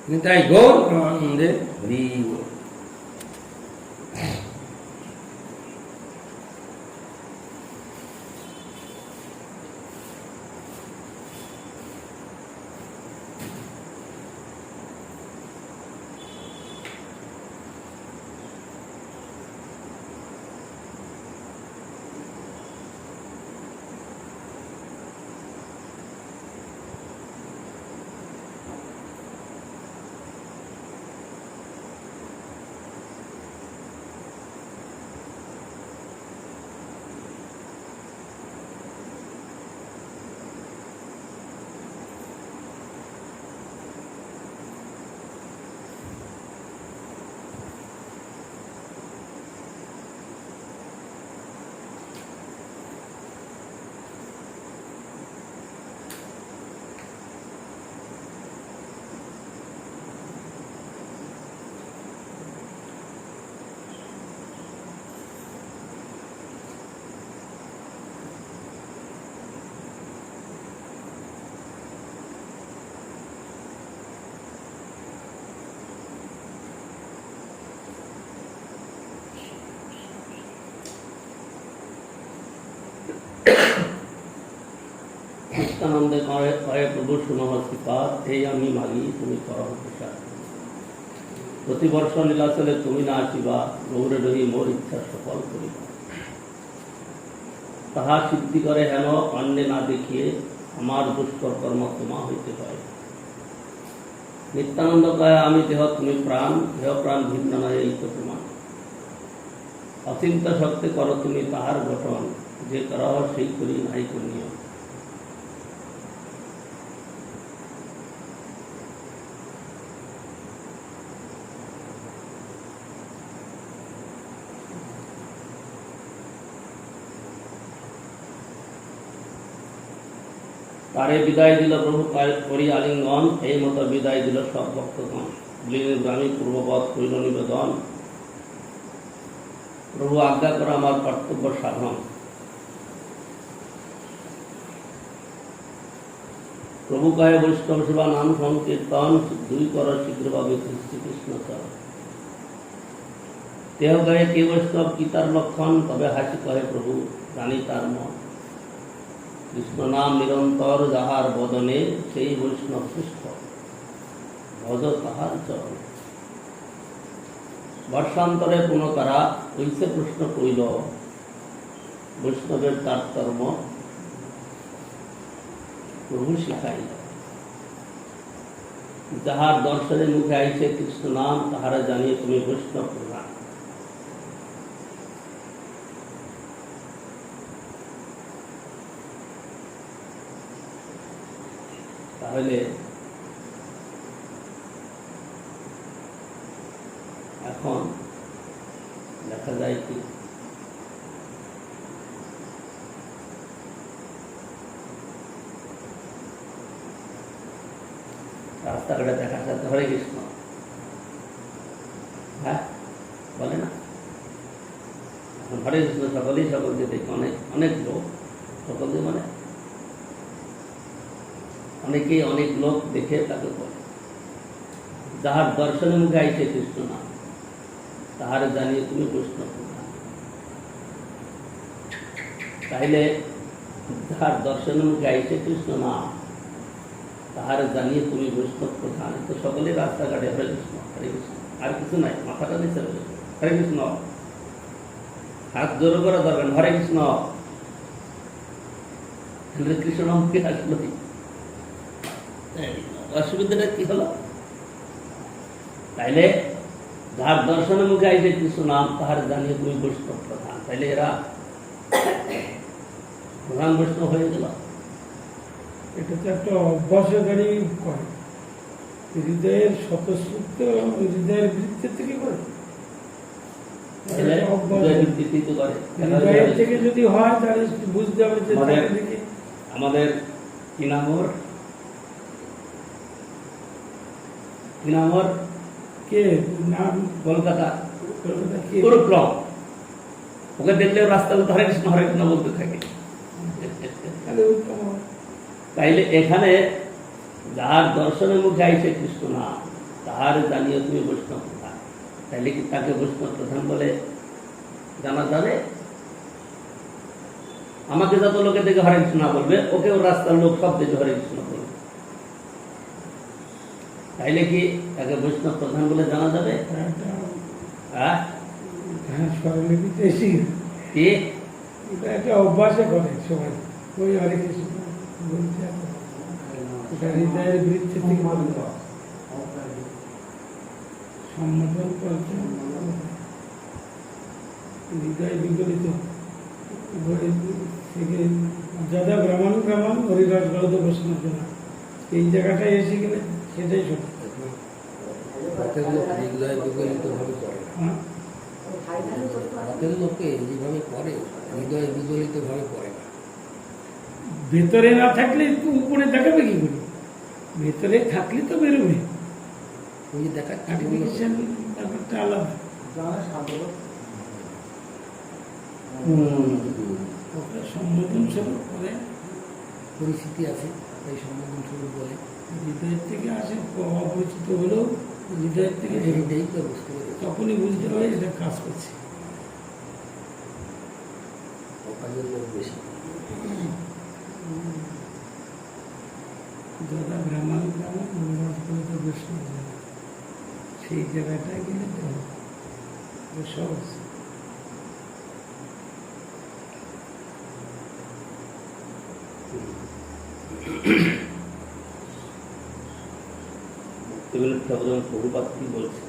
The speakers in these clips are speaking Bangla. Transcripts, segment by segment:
निताई गौर आनंदे हरि बोल। নিত্যানন্দে কয়ে প্রভু শুনহ শ্রীপাদ, এই আমি মাগি তুমি করহ প্রসাদ। প্রতিবর্ষ নীলাচলে তুমি না আসিবা, গৌরে রহি মোর ইচ্ছা সফল করিবা। তাহা সিদ্ধি করে হেন অন্যে না দেখিয়ে, আমার দুষ্কর কর্ম তোমা হইতে হয়। নিত্যানন্দ কয়ে আমি দেহ তুমি প্রাণ, দেহ প্রাণ ভিন্ন নয় এই তো প্রমাণ। অচিন্তা সত্ত্বে করো তুমি তাহার গঠন, যে করহ সেই করি নাই করিও। তারে বিদায় দিল প্রভু করি আলিঙ্গন, এই মতো বিদায় দিল সব ভক্তগণ। গ্রামী পূর্ববৎ করিল নিবেদন, প্রভু আজ্ঞা করা আমার কর্তব্য সাধন। প্রভু কহে বৈষ্ণব সেবা নাম সংকীর্তন, দুই কর শীঘ্রভাবে শ্রীকৃষ্ণ চরণ। তেহ গায়ে কে বৈষ্ণব কি তার লক্ষণ, তবে হাসি কহে প্রভু জানি তার মন। কৃষ্ণ নাম নিরন্তর যাহার বদনে, সেই বৈষ্ণব শ্রেষ্ঠ ভজ তাহার চরণে। বর্ষান্তরে পুনকারা ঐসে প্রশ্ন কইল, বৈষ্ণবের তারতম্য প্রভু শিখাইল। যাহার দর্শনে মুখে আইছে কৃষ্ণ নাম, তাহারা জানিয়ে তুমি বৈষ্ণব প্রধান। তাহলে এখন দেখা যায় কি রাস্তাঘাটে দেখা যাচ্ছে হরে কৃষ্ণ, হ্যাঁ বলে না, এখন হরে কৃষ্ণ সকলেই সকলকে দেখে, অনেক অনেক লোক, সকলকে মানে অনেকেই অনেক লোক দেখে তাকে বলে, যাহার দর্শনে মুখে আইছে কৃষ্ণ নাম, তাহারে জানিয়ে তুমি বৈষ্ণব প্রধান। তাইলে যাহার দর্শনে মুখে আইছে কৃষ্ণ নাম, তাহারে জানিয়ে তুমি বৈষ্ণব প্রধান। তো সকলেই রাস্তাঘাটে হরে কৃষ্ণ হরে কৃষ্ণ, আর কিছু নাই, মাথাটা নিচে হরে কৃষ্ণ, হাত জোর করা দরকার, হরে কৃষ্ণ। কৃষ্ণ নামকে আসলো, অসুবিধাটা কি হলো? তাইলে যার দর্শনে মুখে আইছে কৃষ্ণ নাম, তাহার জানিয়ে তুমি বৈষ্ণব প্রধান। তাইলে এরা প্রধান বৈষ্ণব হয়ে গেল। এটা তো একটা অভ্যাসের গাড়ি করে, হৃদয়ের স্বতঃস্ফূর্ত হৃদয়ের বৃত্তি থেকে করে, হৃদয়ের থেকে যদি হয় তাহলে বুঝতে হবে যে আমাদের কি নাম ওর, কি নাম ওর, কে নাম কলকাতা কে কুরুক্রম, ওকে দেখলে রাস্তা হরে কৃষ্ণ হরে কৃষ্ণ বলতে থাকে। তাইলে এখানে যার দর্শনের মুখে আইছে কৃষ্ণ নাম, তাহার জানিয়ে তুমি বৈষ্ণব প্রধান। তাইলে কি তাকে বৈষ্ণব প্রধান বলে জানা যাবে? আমাকে যত লোকে দেখে হরে কৃষ্ণ বলবে, ওকে ওর রাস্তার লোক সব দেখে হরে কৃষ্ণ বলবে, তাইলে কি তাকে বৈষ্ণব প্রধান বলে জানা যাবে? হ্যাঁ, স্বরলিপিতে এসে কি এটা একটা অভ্যাসে করে সবাই, ওই হরে কৃষ্ণ বলতে হৃদয়ের বৃত্তি থেকে সম্বোধন করছে, হৃদয় বিগলিত থেকে যাদা ব্রাহ্মণ ব্রাহ্মণ হরিরাজ গলদ বৈষ্ণব জনা, এই জায়গাটায় এসে গেলে সেটাই সত্য। হৃদয় বিগলিত ভাবে করে, লোকে যেভাবে করে হৃদয় বিগলিত ভাবে করে না। ভেতরে না থাকলে উপরে দেখাবে কি করে? ভেতরে থাকলে তো বেরোবে, ওই যে দেখা আর্টিফিশিয়াল ব্যাপারটা আলাদা। ওটা সম্বোধন স্বরূপ করে, পরিস্থিতি আছে তাই সম্বোধন স্বরূপ বলে। হৃদয়ের থেকে আসে, অপরিচিত হলেও হৃদয়ের থেকে এটাই তো বুঝতে পারে, তখনই বুঝতে হবে এটা কাজ করছে। কাজের লোক বেশি। যারা ব্রাহ্মণ ব্রাহ্মণ বৈষ্ণব সেই জায়গাটায় গেলে তো সহজ। প্রভুপাদ কি বলছে?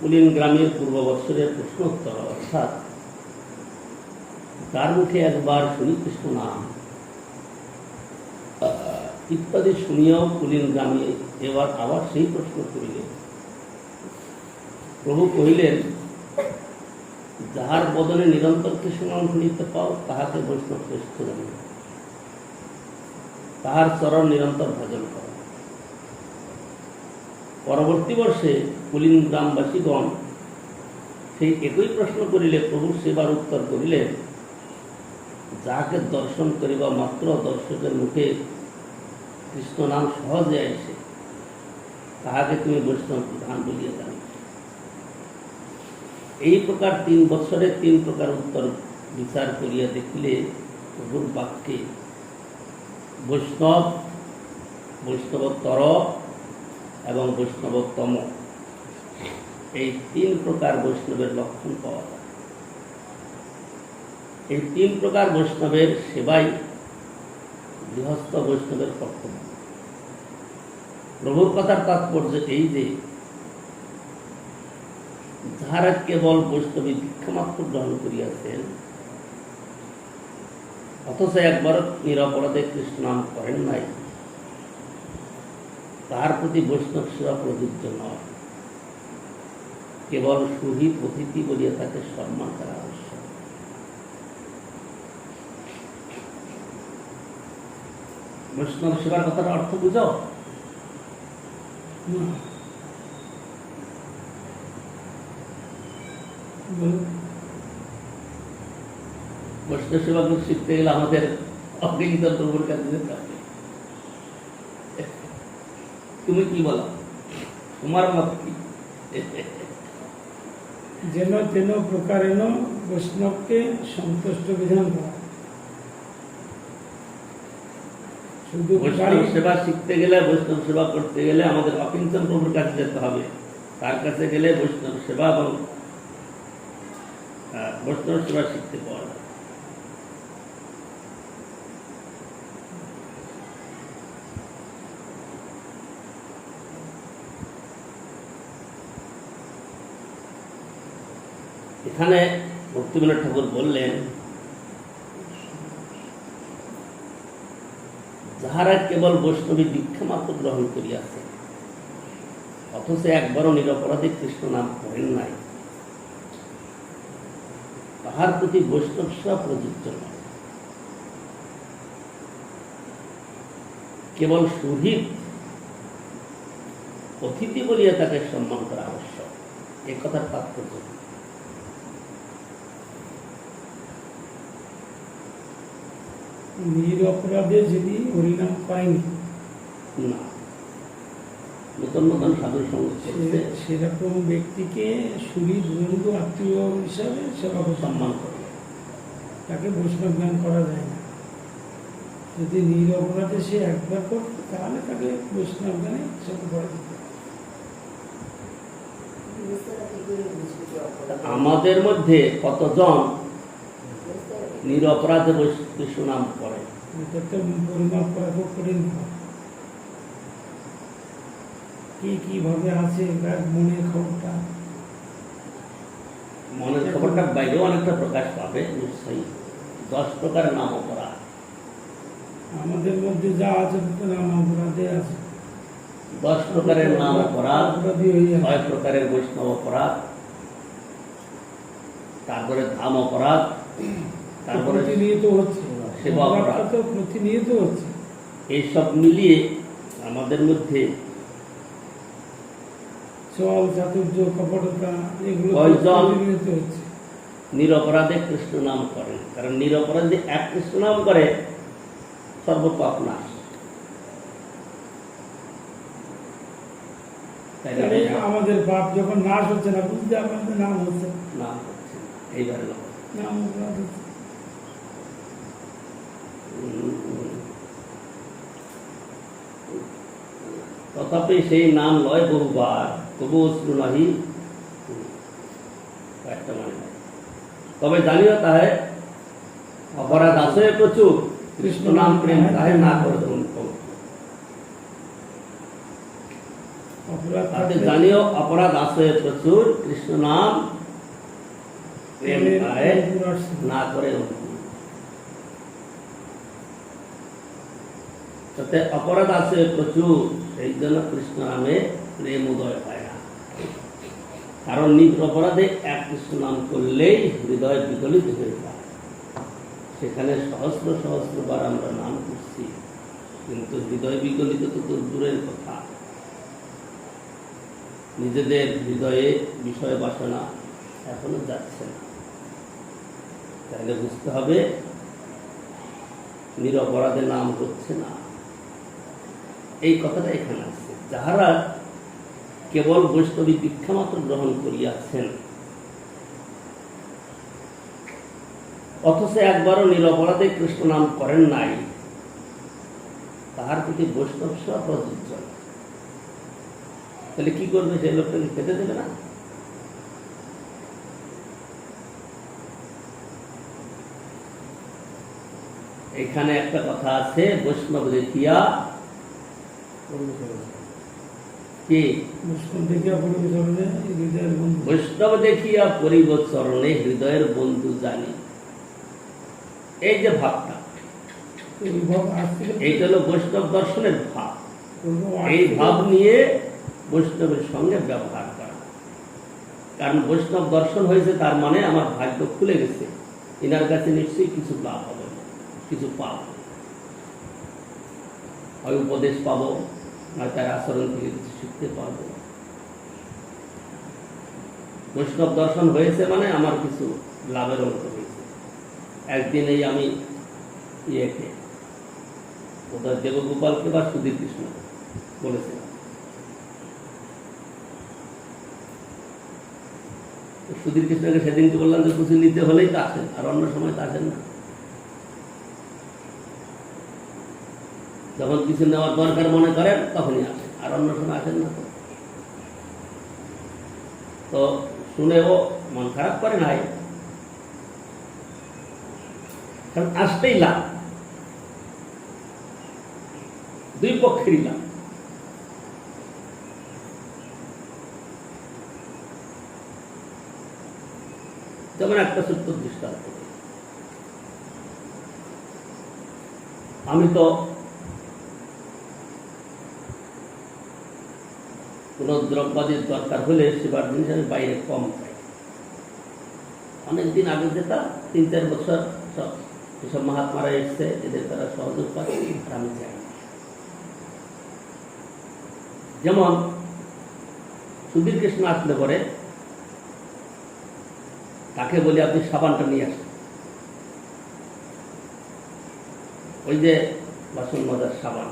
কুলিন গ্রামের পূর্ববৎসরের প্রশ্নোত্তর, অর্থাৎ তার মুখে একবার শুনি কৃষ্ণ নাম ইত্যাদি শুনিয়াও কুলিন গ্রামে এবার আবার সেই প্রশ্ন করিলেন। প্রভু কহিলেন, যাহার বদনে নিরন্তর কৃষ্ণ নাম শুনিতে পাও, তাহাকে বৈষ্ণব শ্রেষ্ঠ জানিবে, তাহার চরণ নিরন্তর ভজন কর। পরবর্তী বর্ষে কুলিন গ্রামবাসীগণ সেই একই প্রশ্ন করিলে প্রভু সেবার উত্তর করিলেন, যাকে দর্শন করিবা মাত্র দর্শকের মুখে কৃষ্ণ নাম সহজে আইসে, তাহাকে তুমি বৈষ্ণব প্রধান বলিয়া জানি। এই প্রকার 3 বছরে 3 প্রকার উত্তর বিচার করিয়া দেখিলে প্রভুর বাক্যে বৈষ্ণব, বৈষ্ণবোত্তর এবং বৈষ্ণবোত্তম এই 3 প্রকার বৈষ্ণবের লক্ষণ পাওয়া যায়। এই 3 প্রকার বৈষ্ণবের সেবাই গৃহস্থ বৈষ্ণবের কর্তব্য। প্রভুর কথার তাৎপর্য এই যে যাহারা কেবল বৈষ্ণবী দীক্ষা মাত্র গ্রহণ করিয়াছেন, অথচ একবার নিরপরাধে কৃষ্ণ নাম করেন নাই, তার প্রতি বৈষ্ণব সেবা প্রযোজ্য নয়। কেবল সুহিত অতিথি বলিয়া তাকে সম্মান করা আবশ্যক। বৈষ্ণব সেবার কথার অর্থ বুঝাও। না, বলুন। বৈষ্ণব সেবা শিখতে গেলে আমাদের অজ্ঞানিত প্রভুর কাছে যেতে হবে। তুমি কি বলো, তোমার মত কি? যেন তেন প্রকারেণ বৈষ্ণবকে সন্তুষ্ট বিধান করা। শুধু বৈষ্ণব সেবা শিখতে গেলে, বৈষ্ণব সেবা করতে গেলে আমাদের অকিঞ্চন প্রভুর কাছে যেতে হবে। তার কাছে গেলে বৈষ্ণব সেবা এবং বৈষ্ণব সেবা শিখতে পাওয়া যায়। এখানে ভক্তিবিনোদ ঠাকুর বললেন, যাহারা কেবল বৈষ্ণবী দীক্ষা মাত্র গ্রহণ করিয়াছে, অথচ একবারও নিরপরাধে কৃষ্ণ নাম করেন নাই, তাহার প্রতি বৈষ্ণব সেবা প্রযোজ্য নয়। কেবল সুহিত অতিথি বলিয়া তাকে সম্মান করা আবশ্যক। এ কথার তাৎপর্য নিরপরাধে যদি হরিনাম পায়নি, না, নতুন নতুন সাধু সঙ্গ করতে সেরকম ব্যক্তিকে সুহৃদ বন্ধু আত্মীয় হিসাবে সেবা করতে সম্মান করে। তাকে বৈষ্ণব জ্ঞান করা যায় না। যদি নিরপরাধে সে একবার করতো, তাহলে তাকে বৈষ্ণব জ্ঞানে সেবা করা যেত। আমাদের মধ্যে কতজন নিরপরাধে কৃষ্ণ নাম করে? এটা তো পরিমাপ করা খুব কঠিন। কিভাবে আছে তার মনের খবরটা, মনের খবরটা বাইরেও অনেকটা প্রকাশ পাবে নিশ্চয়ই। 10 প্রকার নাম অপরাধ আমাদের মধ্যে যা আছে নাম অপরাধে আছে। 10 প্রকারের নাম অপরাধ, অপরাধী হয়ে আছে। 6 প্রকারের বৈষ্ণব অপরাধ, তারপরে ধাম অপরাধ, তারপরে প্রতিনিয়ত হচ্ছে, সেবা অপরাধ। তো প্রতিনিয়ত হচ্ছে। এইসব মিলিয়ে আমাদের মধ্যে চল চাতুর্য কপটতা এগুলো কয়জন প্রতিনিয়ত হচ্ছে। নিরপরাধে কৃষ্ণ নাম করেন? কারণ নিরপরাধে এক কৃষ্ণ নাম করে সর্বপাপ নাশ। তাই না? তাহলে আমাদের পাপ যখন নাশ হচ্ছে না, বুঝতে আমাদের নাম হচ্ছে, নাম হচ্ছে এইবারে নাম অপরাধ হচ্ছে। তথাপি সেই নাম লয় বহুবার, তবু অশ্রু নাহি একটা মানে নাই। তবে জানিও তাহে অপরাধ আছে প্রচুর, কৃষ্ণ নাম প্রেম তাহে না করে দেবেন। অপরাধ তাতে থাকলে জানিও অপরাধ আছে প্রচুর, কৃষ্ণ নাম প্রেম তাহে না করে দেবেন। তাতে অপরাধ আছে প্রচুর, সেই জন্য কৃষ্ণ নামে প্রেম উদয় হয় না। কারণ নিরপরাধে এক কৃষ্ণ নাম করলেই হৃদয় বিগলিত হয়ে যায়। সেখানে সহস্র সহস্রবার আমরা নাম করছি, কিন্তু হৃদয় বিগলিত তো দূরের কথা। নিজেদের হৃদয়ে বিষয় বাসনা এখনো যাচ্ছে না। তাহলে বুঝতে হবে নিরপরাধে নাম হচ্ছে না, এই কথাটা এখানে আছে। যাহারা কেবল বৈষ্ণবী দীক্ষা মাত্র গ্রহণ করিয়াছেন, অথচ একবারও নিরপরাধে কৃষ্ণ নাম করেন নাই, তাহার প্রতি বৈষ্ণব সেবা প্রযোজ্য। তাহলে কি করবে? সেই লোকটাকে খেতে দেবে না? এখানে একটা কথা আছে, বৈষ্ণব দেখিয়া কি? বৈষ্ণব দেখিয়া পরিবচরণে হৃদয়ের বন্ধু। বৈষ্ণব দেখিয়া পরিবচরণে হৃদয়ের বন্ধু জানি। এই যে ভাবটা, এই ভাব আজ থেকে এইটা হলো বৈষ্ণব দর্শনের ভাব। আজ এই থেকে- ভাব নিয়ে বৈষ্ণবের সঙ্গে ব্যবহার করা। কারণ বৈষ্ণব দর্শন হয়েছে, তার মানে আমার ভাগ্য খুলে গেছে, এনার কাছে নিশ্চয়ই কিছু লাভ হবে, কিছু পাবো, হয় উপদেশ পাবো, নয় তার আচরণ থেকে কিছু শিখতে পারবো। বৈষ্ণব দর্শন হয়েছে মানে আমার কিছু লাভের অংশ হয়েছে। একদিন এই আমি ইয়েকে, ওদের দেবগোপালকে বা সুধীর কৃষ্ণ বলেছিলাম, সুধীর কৃষ্ণকে সেদিনকে বললাম যে কিছু নিতে হলেই তো আসেন, আর অন্য সময় তো আসেন না। যখন কিছু নেওয়ার দরকার মনে করেন তখনই আসেন, আর অন্য সময় আসেন না। তো শুনে ও মন খারাপ করে নাই, কারণ আসতেই লাভ, দুই পক্ষেরই লাভ। যেমন একটা ছোট্ট দৃষ্টান্ত, আমি তো কোন দ্রব্যাদির দরকার হলে সেবার জিনিস আমি বাইরে কম চাই। অনেকদিন আগে যেটা 3-4 বছর সব এসব মহাত্মারা এসছে, এদের তারা সহযোগ পাচ্ছে, আর আমি চাই। যেমন সুধীর কৃষ্ণ আসলে পরে তাকে বলি আপনি সাবানটা নিয়ে আসেন, ওই যে বাসন মাজার সাবান।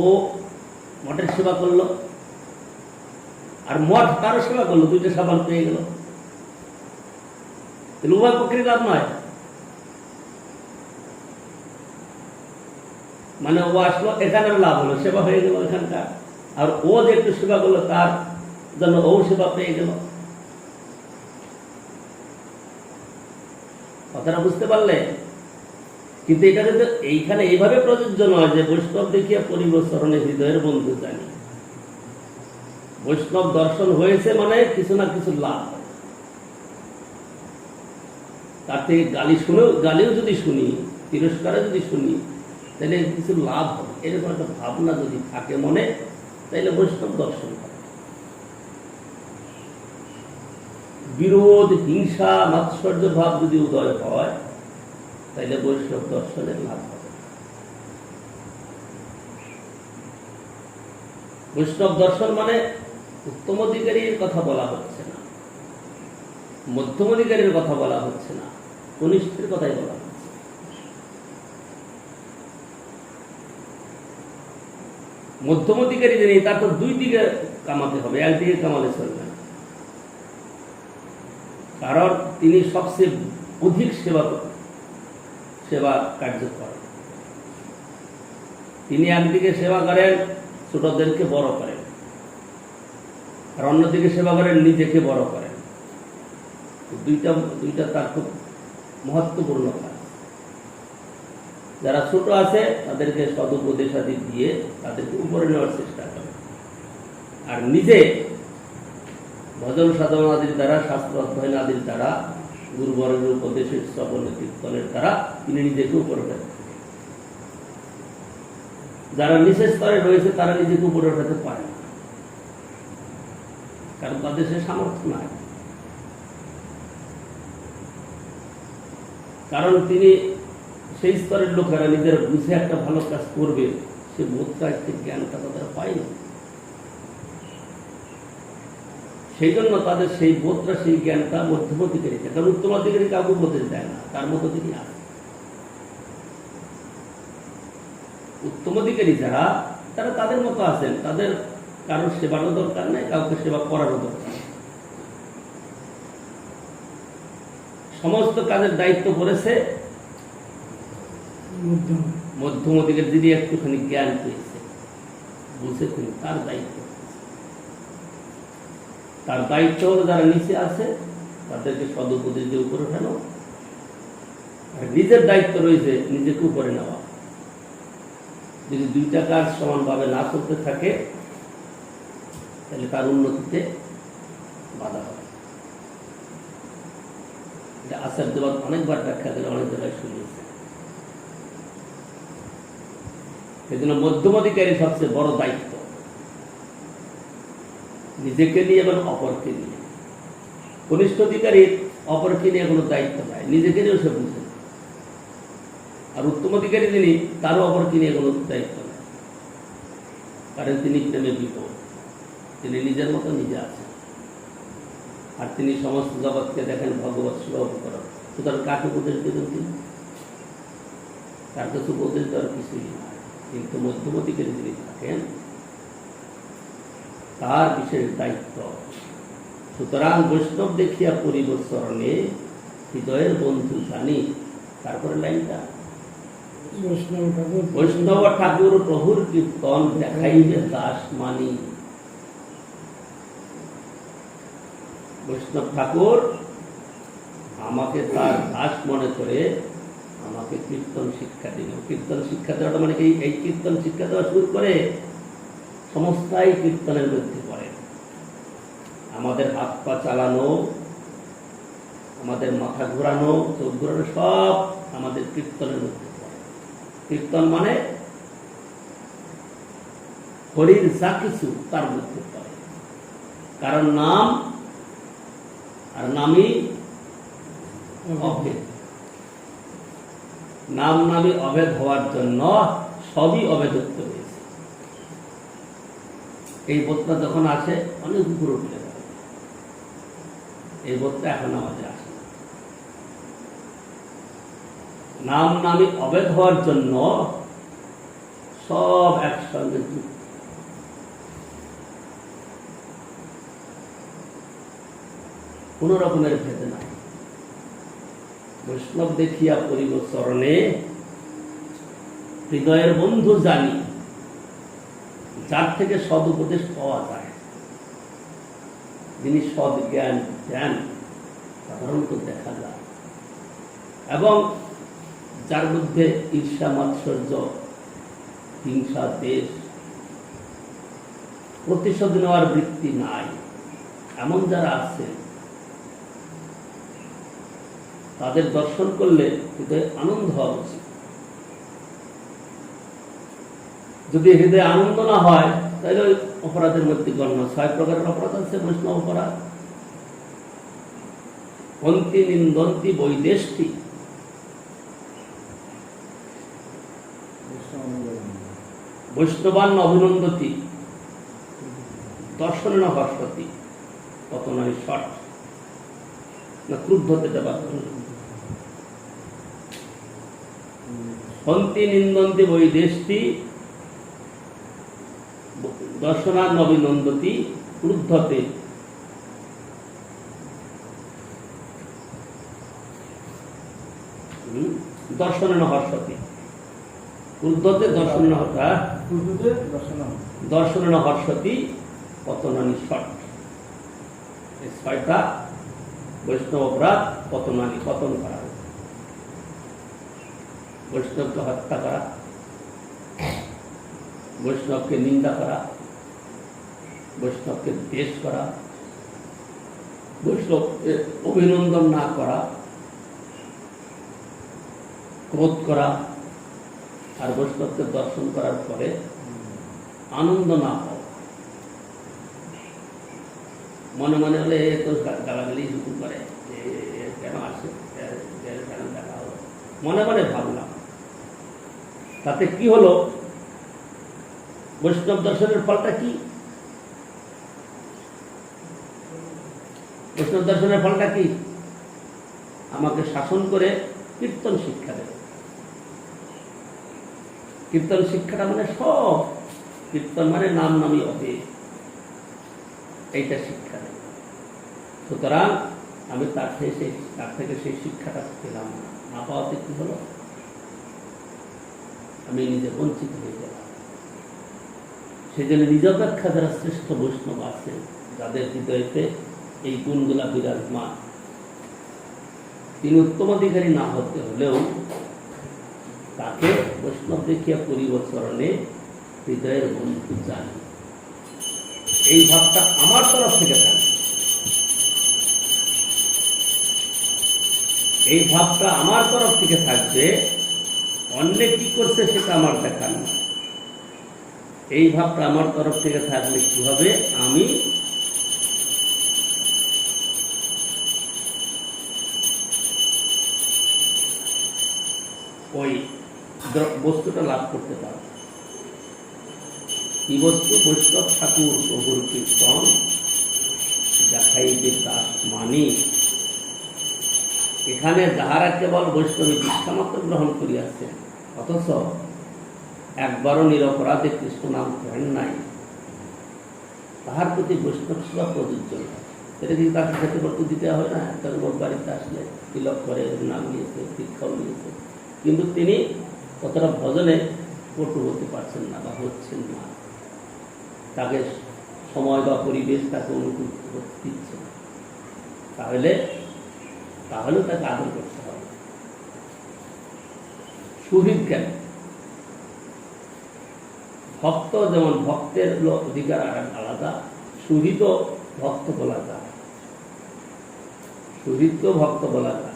ও মঠের সেবা করলো, আর মঠ তারও সেবা করলো, দুইটা সাবান পেয়ে গেল। উভয় পক্ষের লাভ নয়। মানে ও আসলো, এখানের লাভ হলো, সেবা হয়ে গেল এখানকার, আর ও যে একটু সেবা করলো তার জন্য ও সেবা পেয়ে গেল। কথাটা বুঝতে পারলে? কিন্তু এটা কিন্তু এইখানে এইভাবে প্রযোজ্য নয় যে বৈষ্ণব দেখিয়া পরিবচরণে হৃদয়ের বন্ধু জানি। বৈষ্ণব দর্শন হয়েছে মানে কিছু না কিছু লাভ, তার থেকে গালিও যদি শুনি, তিরস্কারে যদি শুনি, তাহলে কিছু লাভ হবে, এরকম একটা ভাবনা যদি থাকে মনে, তাহলে বৈষ্ণব দর্শন হবে। বিরোধ, হিংসা, মাৎসর্য ভাব যদি উদয় হয়, তাহলে বৈষ্ণব দর্শনের লাভ হবে। বৈষ্ণব দর্শন মানে উত্তম অধিকারীর কথা বলা হচ্ছে না, মধ্যম অধিকারীর কথা বলা হচ্ছে না, কনিষ্ঠের কথাই বলা হচ্ছে। মধ্যম অধিকারী যিনি, তার তো দুই দিকে কামাতে হবে, একদিকে কামালে চলবে না। কারণ তিনি সবচেয়ে অধিক সেবা কার্য করেন। তিনি একদিকে সেবা করেন, ছোটদেরকে বড় করেন, আর অন্যদিকে সেবা করেন, নিজেকে বড় করেন। দুইটা তার খুব মহত্বপূর্ণ কাজ। যারা ছোট আছে তাদেরকে সদুপদেশাদি দিয়ে তাদেরকে উপরে নেওয়ার চেষ্টা করেন, আর নিজে ভজন সাধন আদির দ্বারা, শাস্ত্র অধ্যয়ন আদির দ্বারা, গুরুবরের উপদেশের শ্রবণ কীর্তনের দ্বারা তিনি নিজেকে উপরে ওঠাতে। যারা নিচের স্তরে রয়েছে তারা নিজেকে উপরে ওঠাতে পারে না, কারণ তাদের সে সামর্থ্য নাই। কারণ তিনি সেই স্তরের লোকেরা নিজের বুঝে একটা ভালো কাজ করবে, সে বোধটা, জ্ঞানটা তাদের পায় না। সেই জন্য তাদের সেই বোধটা, সেই জ্ঞানটা মধ্যম অধিকারী, কারণ উত্তম অধিকারী কাউকে উপদেশ দেয় না, তার মতো তিনি আসে। উত্তম অধিকারী যারা, তারা তাদের মতো আছেন, তাদের কারোর সেবারও দরকার নেই, কাউকে সেবা করারও দরকার নেই। সমস্ত কাজের দায়িত্ব পড়েছে মধ্যম মধ্যম অধিকারী, যিনি একটুখানি জ্ঞান পেয়েছে, বুঝেছেন, তার দায়িত্ব। তার দায়িত্ব হলো যারা নিচে আছে তাদেরকে সদুপদেশ দিয়ে উপরে ফেলো, আর নিজের দায়িত্ব রয়েছে নিজেকে উপরে নেওয়া। যদি দুইটা কাজ সমানভাবে না করতে থাকে তাহলে তার উন্নতিতে বাধা হবে। এটা আচার্যবাদ অনেকবার ব্যাখ্যা করে, অনেক জায়গায় শুনিয়েছে। সেজন্য মধ্যম অধিকারী সবচেয়ে বড় দায়িত্ব, নিজেকে নিয়ে এবং অপরকে নিয়ে। কনিষ্ঠ অধিকারী অপরকে নিয়ে কোনো দায়িত্ব নাই, নিজেকে নিয়েও সে বুঝে। আর উত্তম অধিকারী যিনি, তারও অপরকে নিয়ে কোনো দায়িত্ব নেই, কারণ তিনি প্রেমে বিপদ, তিনি নিজের মতো নিজে আছেন। আর তিনি সমস্ত জগৎকে দেখেন ভগবত সেবা উপকরণ। সুতরাং কাকে উপদেশ দেবেন তিনি? তার কাছে উপদেশ দেওয়ার কিছুই নয়। কিন্তু মধ্যম অধিকারী যিনি থাকেন তার বিশেষ দায়িত্ব। সুতরাং বৈষ্ণব দেখিয়া পরিব চরণে, হৃদয়ের বন্ধু জানি। তারপরে লাইনটা, বৈষ্ণব ঠাকুর প্রভুর কীর্তন দেখাইবে দাস মানি। বৈষ্ণব ঠাকুর আমাকে তার দাস মনে করে আমাকে কীর্তন শিক্ষা দিল। কীর্তন শিক্ষা দেওয়াটা মানে কি? এই কীর্তন শিক্ষা দেওয়া শুরু করে সমস্তাই কীর্তনের মধ্যে পড়ে। আমাদের হাত পা চালানো, আমাদের মাথা ঘোরানো, চোখ ঘোরানো, সব আমাদের কীর্তনের মধ্যে পড়ে। কীর্তন মানে হরির যা কিছু তার মধ্যে পড়ে। কারণ নাম আর নামই অভেদ। নাম নামই অভেদ হওয়ার জন্য সবই অভেদত্ব রয়েছে। এই বোধটা যখন আসে অনেক উপরে উঠে যাবে। এই বোধটা এখন আমাদের আসে। নাম নামই অভেদ হওয়ার জন্য সব একসঙ্গে যুক্ত। কোন রকমের ভেদ নাই। বৈষ্ণব দেখিয়া পরিব চরণে, হৃদয়ের বন্ধু জানি। যার থেকে সদ উপদেশ পাওয়া যায়, যিনি সদ জ্ঞান দেন, সাধারণত দেখা যায়। এবং যার মধ্যে ঈর্ষা, মাৎসর্য, হিংসা, দেশ, প্রতিশোধ নেওয়ার বৃত্তি নাই, এমন যারা আছে, তাদের দর্শন করলে হৃদয়ে আনন্দ হওয়া উচিত। যদি হৃদয়ে আনন্দ না হয় তাহলে ওই অপরাধের মধ্যে গণ্য। 6 প্রকারের অপরাধ আছে বৈষ্ণব অপরাধ। হন্তি নিন্দন্তি বৈদেষ্টি, বৈষ্ণবান অভিনন্দতি, দর্শনে হর্ষতি, কত নয় শট না ক্রুদ্ধ হতে দেবা। হন্তি নিন্দন্তি বৈদেষ্টি, দর্শনান অভিনন্দতি, ক্রুদ্ধতে দর্শনে হর্ষতি। ক্রুদ্ধতে দর্শনে দর্শনে হর্ষতি, পতনানি শট। এই 6টা বৈষ্ণব অপরাধ। পতনানি, পতন করা, বৈষ্ণবকে হত্যা করা, বৈষ্ণবকে নিন্দা করা, বৈষ্ণবকে দ্বেষ করা, বৈষ্ণবকে অভিনন্দন না করা, ক্রোধ করা, আর বৈষ্ণবকে দর্শন করার পরে আনন্দ না পাওয়া। মনে মনে হলে এ তো গালাগালি শুরু করে, কেন আসে, কেন দেখা হলো, মনে মনে ভাবলাম। তাতে কি হলো? বৈষ্ণব দর্শনের ফলটা কি? বৈষ্ণব দর্শনের ফলটা কি? আমাকে শাসন করে কীর্তন শিক্ষা দেবে। কীর্তন শিক্ষাটা মানে সব, কীর্তন মানে নাম নামই হবে, এইটা শিক্ষা নেই। সুতরাং আমি তার থেকে সেই শিক্ষাটা পেলাম না পাওয়াতে কি হলো, আমি নিজে বঞ্চিত হয়ে গেলাম। সেই জন্য নিজেপেক্ষা যারা শ্রেষ্ঠ বৈষ্ণব আছে, যাদের হৃদয়তে এই গুণগুলা বিরাজমান, তিনি উত্তমাধিকারী না হতে হলেও তাকে বৈষ্ণব দেখিয়া পরিবর্তনে হৃদয়ের বন্ধু চান, এই ভাবটা আমার তরফ থেকে থাকবে। এই ভাবটা আমার তরফ থেকে থাকবে, অন্যে কি করছে সেটা আমার দেখার না। এই ভাবটা আমার তরফ থেকে থাকলে কি হবে, আমি ওই বস্তুটা লাভ করতে পারব। কি বস্তু? বৈষ্ণব ঠাকুর প্রভুর কীর্তন দেখাইবে দাস মানি। এখানে যাহারা কেবল বৈষ্ণবী দীক্ষা মাত্র গ্রহণ করিয়াছে, অথচ একবারও নিরপরাধে কৃষ্ণ নাম করেন নাই, তাহার প্রতি বৈষ্ণব সেবা প্রযোজ্য নয়। এটা কিন্তু তাকে খেতে করতে দিতে হয় না। একটা লোক বাড়িতে আসলে তিলক করে, নাম নিয়েছে, দীক্ষাও নিয়েছে, কিন্তু তিনি কতটা ভজনে পটু হতে পারছেন না বা হচ্ছেন না, তাকে সময় বা পরিবেশ তাকে অনুকূল দিচ্ছে না, তাহলে তাকে আদর করতে হবে। সুহৃদ জ্ঞান, ভক্ত যেমন ভক্তের অধিকার আলাদা, সুহৃদ ভক্ত বলা যায়, সুহৃদ ভক্ত বলা যায়।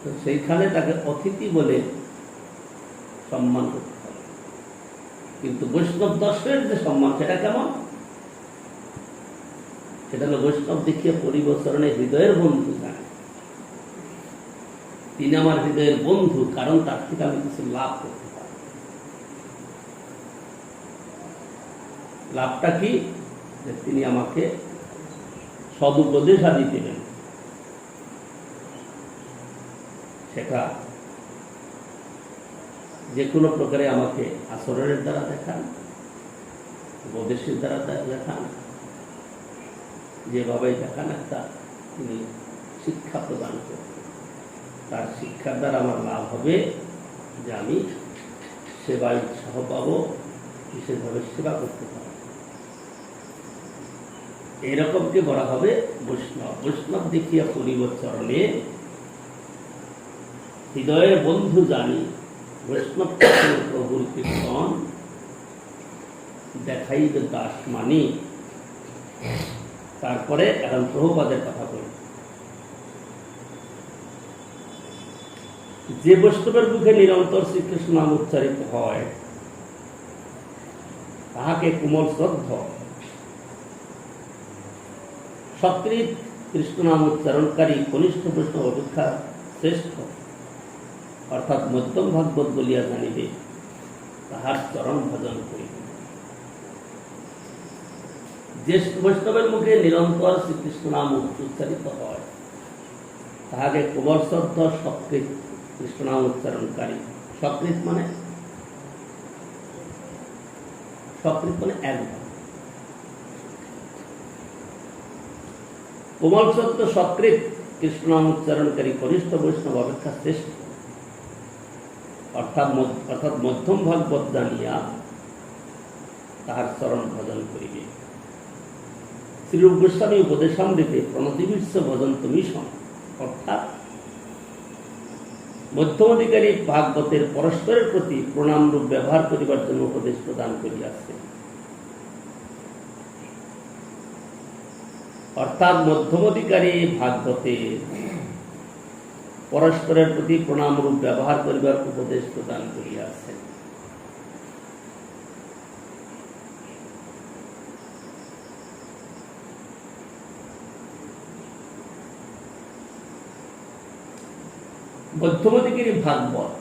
তো সেইখানে তাকে অতিথি বলে সম্মান করতে হবে। কিন্তু বৈষ্ণব দর্শনের যে সম্মান, সেটা কেমন? সেটা হলো বৈষ্ণব দেখিয়ে পরিবর্তনে হৃদয়ের বন্ধু জানে, তিনি আমার হৃদয়ের বন্ধু, কারণ তার থেকে আমি কিছু লাভ করতে পারি। লাভটা কি? যে তিনি আমাকে সদুপদেশ আদি দেবেন, সেটা যে কোনো প্রকারে আমাকে আচরণের দ্বারা দেখান, উপদেশের দ্বারা দেখান, যেভাবে দেখান, একটা তিনি শিক্ষা প্রদান করবেন। তার শিক্ষার দ্বারা আমার লাভ হবে যে আমি সেবায় উৎসাহ পাবো, বিশেষভাবে সেবা করতে পারব। এইরকমকে বলা হবে বৈষ্ণব। বৈষ্ণব দেখিয়া পরিবর্তনে হৃদয়ের বন্ধু জানি, বৈষ্ণব প্রভুর কীর্তন দেখাইবে দাস মানি। তারপরে এখন প্রভুপাদের কথা বলি। যে বৈষ্ণবের মুখে নিরন্তর শ্রীকৃষ্ণ নাম উচ্চারিত হয়, তাহাকে কোমল শ্রদ্ধ সক্রিয় কৃষ্ণ নাম উচ্চারণকারী কনিষ্ঠ বৈষ্ণব অপেক্ষা শ্রেষ্ঠ, অর্থাৎ মধ্যম ভাগবত বলিয়া জানিবে, তাহার চরণ ভজন করিবে। যে বৈষ্ণবের মুখে নিরন্তর শ্রীকৃষ্ণ নাম উচ্চারিত হয়, তাহাকে কোমল শ্রদ্ধ সক্রিয় কৃষ্ণ নাম উচ্চারণকারী। সক্রিয় মানে একবার, কোমল শ্রদ্ধ সক্রিয় কৃষ্ণ নাম উচ্চারণকারী কনিষ্ঠ বৈষ্ণব অপেক্ষা শ্রেষ্ঠ, অর্থাৎ মধ্যম ভাগবত জানিয়া তাহার চরণ ভজন করিবে। শ্রীরূপ গোস্বামী উপদেশামৃতে প্রণতিবিশ্ব ভজন্ত মিশন, অর্থাৎ মধ্যমাধিকারী ভাগবতের পরস্পরের প্রতি প্রণাম রূপ ব্যবহার করিবার জন্য উপদেশ প্রদান করিয়াছে। অর্থাৎ মধ্যমাধিকারী ভাগবতের পরস্পরের প্রতি প্রণাম রূপ ব্যবহার করিবার উপদেশ প্রদান করিয়াছে। মধ্যমাধিকারী ভাগবত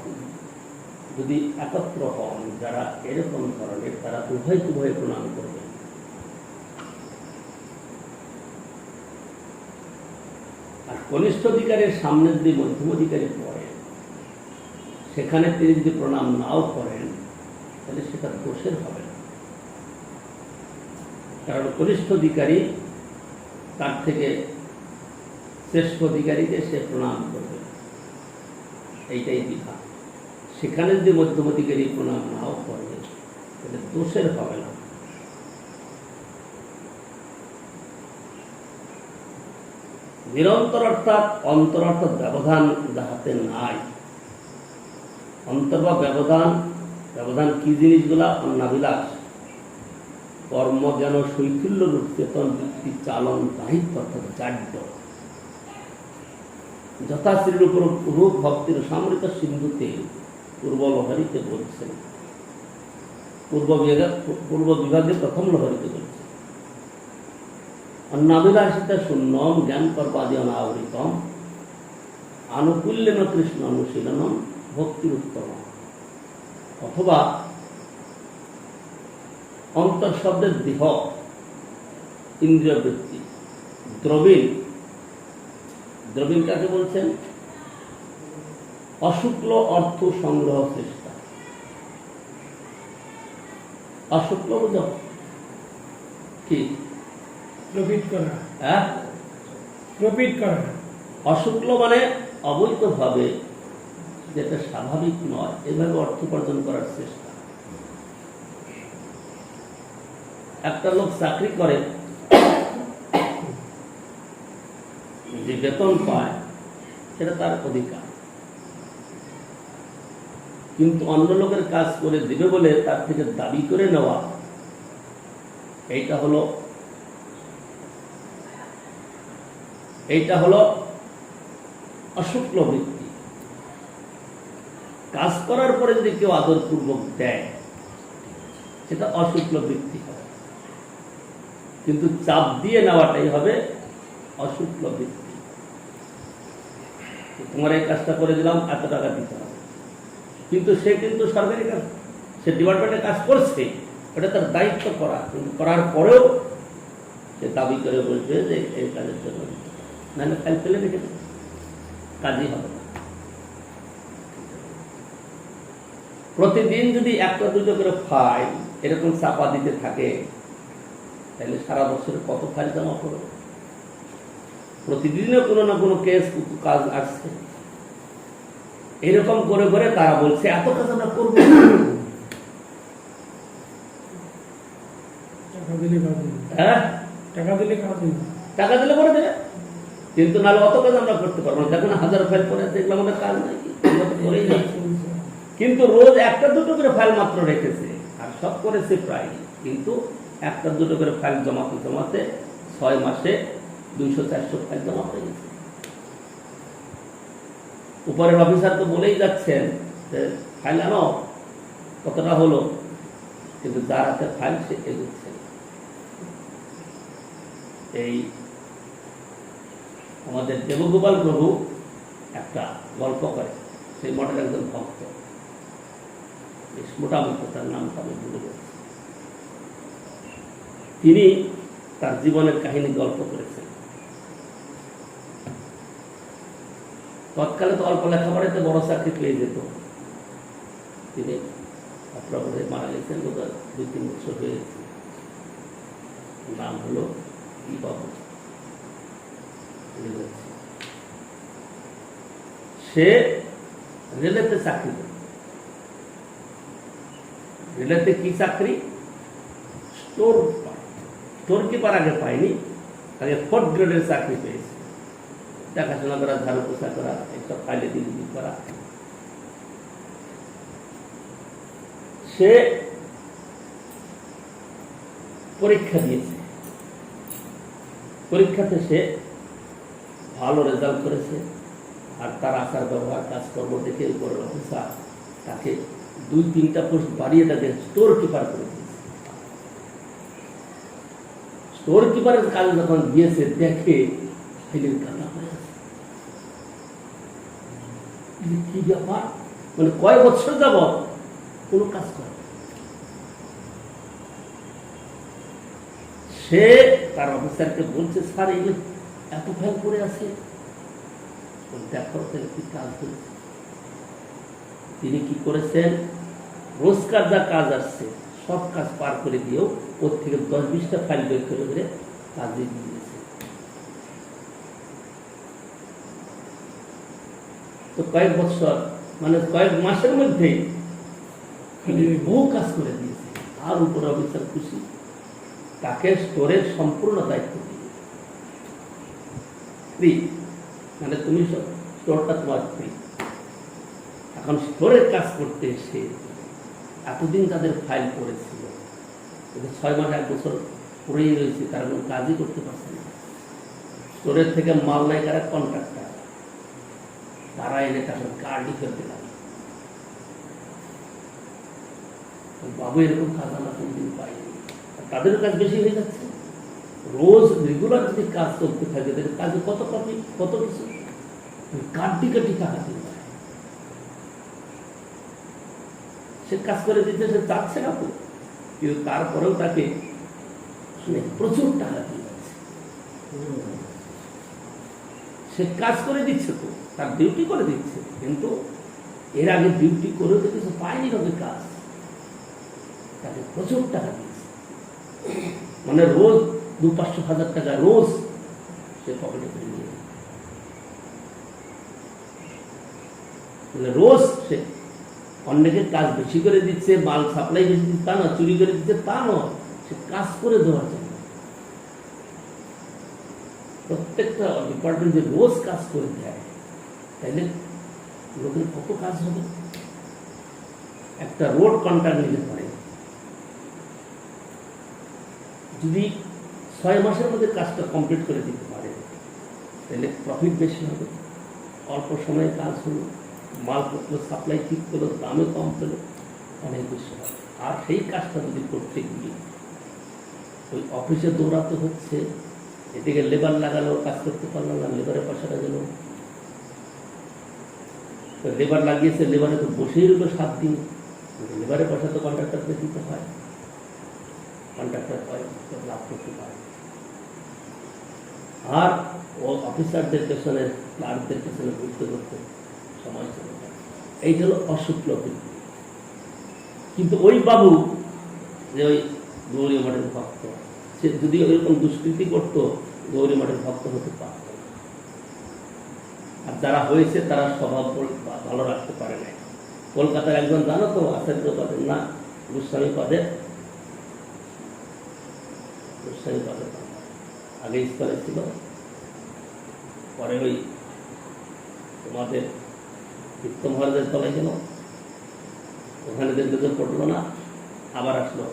যদি একত্র হন, যারা এরকম ধরনের, তারা উভয় প্রণাম করবেন। আর কনিষ্ঠ অধিকারের সামনে যদি মধ্যম অধিকারী পড়ে, সেখানে তিনি যদি প্রণাম নাও করেন তাহলে সেটা দোষের হবে না, কারণ কনিষ্ঠ অধিকারী তার থেকে শ্রেষ্ঠ অধিকারীকে সে প্রণাম করবে, এইটাই বিধান। সেখানে যদি মধ্যম অধিকারী প্রণাম নাও করে তাহলে দোষের হবে না। নিরন্তর অর্থাৎ অন্তর অর্থাৎ ব্যবধান যাহাতে নাই। অন্তর বা ব্যবধান, ব্যবধান কি জিনিসগুলা? অন্নাবিলাস, কর্ম যেন শৈথিল্য রূপ চেতন যুক্তি চালন দায়িত্ব অর্থাৎ জাড্য যথাশ্রীর উপর রূপ ভক্তির সামরিত সিন্ধুতে পূর্ব লহরীতে বলছেন, পূর্ব বিভাগে প্রথম লহরীতে বলছেন। অন্নাবিলাসিতা শূন্যম জ্ঞান পর্বাদি অনাবৃতম আনুকূল্যেন কৃষ্ণ অনুশীলনম ভক্তির উত্তম। অথবা অন্তর শব্দের দেহ, ইন্দ্রিয় বৃত্তি, দ্রবীণ, দ্রবীণ কাকে বলছেন? অশুক্ল অর্থ সংগ্রহ চেষ্টা। অশুক্ল বুঝো কি? প্রফিট করা, হ্যাঁ, প্রফিট করা। অশুক্ল মানে অবৈধভাবে, যেটা স্বাভাবিক নয়, এভাবে অর্থ উপার্জন করার চেষ্টা। একটা লোক চাকরি করে, যে বেতন পায় সেটা তার অধিকার, কিন্তু অন্য লোকের কাজ করে দিবে বলে তার থেকে দাবি করে নেওয়া, এইটা হলো অশুক্ল বৃত্তি। কাজ করার পরে যদি কেউ আদরপূর্বক দেয় সেটা অশুক্ল বৃত্তি হবে, কিন্তু চাপ দিয়ে নেওয়াটাই হবে অশুক্ল বৃত্তি। তোমার এই কাজটা করে দিলাম, এত টাকা দিতে হবে, কিন্তু সে কিন্তু সরকারি কাজ, সে ডিপার্টমেন্টে কাজ করছে, ওটা তার দায়িত্ব করা, কিন্তু করার পরেও সে দাবি করে বলবে যে এই কাজের জন্য নাহলে ফাইল ফেলে রেখে দেবে, কাজই হবে না। প্রতিদিন যদি একটা দুটো করে ফাইল এরকম চাপা দিতে থাকে তাহলে সারা বছরে কত ফাইল জমা করবে? প্রতিদিনও কোনো না কোনো কেস কাজ আসছে, এরকম করে করে তারা বলছে এত কাজ আমরা করবো। টাকা দিলে কাজ হবে। হ্যাঁ, টাকা দিলে কাজ হবে। টাকা দিলে করে দেবে, কিন্তু নাহলে অত কাজ আমরা করতে পারবো না। দেখুন 1000 ফাইল করে দেখলাম আমাদের কাজ নাই, আমরা তো করেই যাচ্ছি। কিন্তু রোজ একটা দুটো করে ফাইল মাত্র রেখেছে, আর সব করেছে প্রায়, কিন্তু একটা দুটো করে ফাইল জমাতে জমাতে 6 মাসে 200-400 ফাইল জমা হয়ে গেছে। উপরের অফিসার তো বলেই যাচ্ছেন যে ফাইল আনো, কতটা হলো, কিন্তু যার হাতে ফাইল সে এগোচ্ছে। এই আমাদের দেবগোপাল প্রভু একটা গল্প করে, সেই মঠের একজন ভক্ত, বেশ মোটামুটি তার নামটা আমি ভুলে গেছি। তিনি তার জীবনের কাহিনী গল্প করেছেন। তৎকালে তো অল্প লেখাপড়াতে বড় চাকরি পেয়ে যেত। তিনি অপরাধে মারা গেছেন, 2-3 বছর হয়ে গেছে। নাম হলো কি বাবু, সে রেলেতে চাকরি করে। রেলেতে কি চাকরি? স্টোর কিপার আগে পায়নি, আগে 4th গ্রেডের চাকরি পেয়েছে। দেখাশোনা করা, ঝাড়ু পোছা করা, এইসব ফাইলে দিল্লি করা। সে পরীক্ষা দিয়েছে, পরীক্ষাতে সে ভালো রেজাল্ট করেছে, আর তার আচার ব্যবহার কাজকর্ম দেখে উপরের অফিসার তাকে 2-3টা পোস্ট বাড়িয়ে তাকে স্টোর কিপার করে দিয়েছে। স্টোর কিপারের কাজ যখন দিয়েছে দেখে ফাইলের কান্না হয়ে আছে। কি ব্যাপার, মানে কয় বছর যাব কোনো কাজ করে। সে তার অফিসারকে বলছে, স্যার এই এত ফাইল করে আছে, দেখো কি কাজ হয়েছে। তিনি কি করেছেন, রোজকার যা কাজ আসছে সব কাজ পার করে দিয়েও ওর থেকে 10-20টা ফাইল বের করে করে কাজ দিয়ে দিয়েছে। তো কয়েক বছর মানে কয়েক মাসের মধ্যে তিনি বহু কাজ করে দিয়েছে। আর উপর অফিসার খুশি, তাকে স্টোরের সম্পূর্ণ দায়িত্ব দিয়ে ফ্রি, মানে তুমি স্টোরটা তোমার ফ্রি। এখন স্টোরের কাজ করতে এসে এতদিন তাদের ফাইল পড়েছিল, 6 মাস 1 বছর পড়েই রয়েছে, তারা কোনো কাজই করতে পারছে না। স্টোরের থেকে মাল নাই কারা, কন্ট্রাক্টার, তারা এনে তার কার্ডই ফেলতে লাগে। বাবু এরকম কাজ আমরা কোনদিন পাইনি। তাদের কাজ বেশি হয়ে যাচ্ছে, রোজ রেগুলার যদি কাজ চলতে থাকে তাদের কাজে কত কপি কত কিছু কাটি কাটি টাকা দিতে হয়। সে কাজ করে দিতে সে চাচ্ছে না তো, কিন্তু তারপরেও তাকে প্রচুর টাকা দিয়ে যাচ্ছে। সে কাজ করে দিচ্ছে তো, তার ডিউটি করে দিচ্ছে, কিন্তু এর আগে ডিউটি করেও তো কিছু পায়নি হবে কাজ, তাকে প্রচুর টাকা দিয়েছে। মানে রোজ 200-500 টাকা রোজ সে পকেটে করে নিয়ে, মানে রোজ সে অন্যকে কাজ বেশি করে দিচ্ছে, মাল সাপ্লাই বেশি দিচ্ছে তা না, চুরি করে দিচ্ছে তা নয়, সে কাজ করে দেওয়ার জন্য। প্রত্যেকটা ডিপার্টমেন্ট যে রোজ কাজ করে দেয়, তাইলে লোকের কত কাজ হবে। একটা রোড কন্ট্রাক্ট নিতে পারে, যদি 6 মাসের মধ্যে কাজটা কমপ্লিট করে দিতে পারে, তাহলে প্রফিট বেশি হবে, অল্প সময়ে কাজ হলো, মালপত্র সাপ্লাই ঠিক করলো, দামে কম পেলো, অনেক বেশি হবে। আর সেই কাজটা যদি করতে গিয়ে ওই অফিসে দৌড়াতে হচ্ছে, এদিকে লেবার লাগালো, কাজ করতে পারলো না, লেবারের পয়সাটা গেল। লেবার লাগিয়েছে, লেবারে তো বসেই রইল 7 দিন, লেবারের পয়সা তো কন্ট্রাক্টরকে দিতে হয়, কন্ট্রাক্টর লাভ করতে পারে। আর ও অফিসারদের পেছনে, ক্লার্কদের পেছনে ঘুরতে ঘুরতে সময় চলে যায়। এই হলো অশুক্ল বৃত্তি। কিন্তু ওই বাবু যে ওই গৌরী মঠের ভক্ত, সে যদি ওইরকম দুষ্কৃতি করতো, গৌরী মঠের ভক্ত হতে পারত না। আর যারা হয়েছে তারা স্বভাব ভালো রাখতে পারে না। কলকাতার একজন জানো তো, আচার্য পদের না, গোস্বামী পদের, গোস্বামী পদের আগে স্তরে ছিল, পরে ওই তোমাদের বিত্ত মহারাজের তলায় গেল, ওখানে দেখতে পড়লো না, আবার আসলো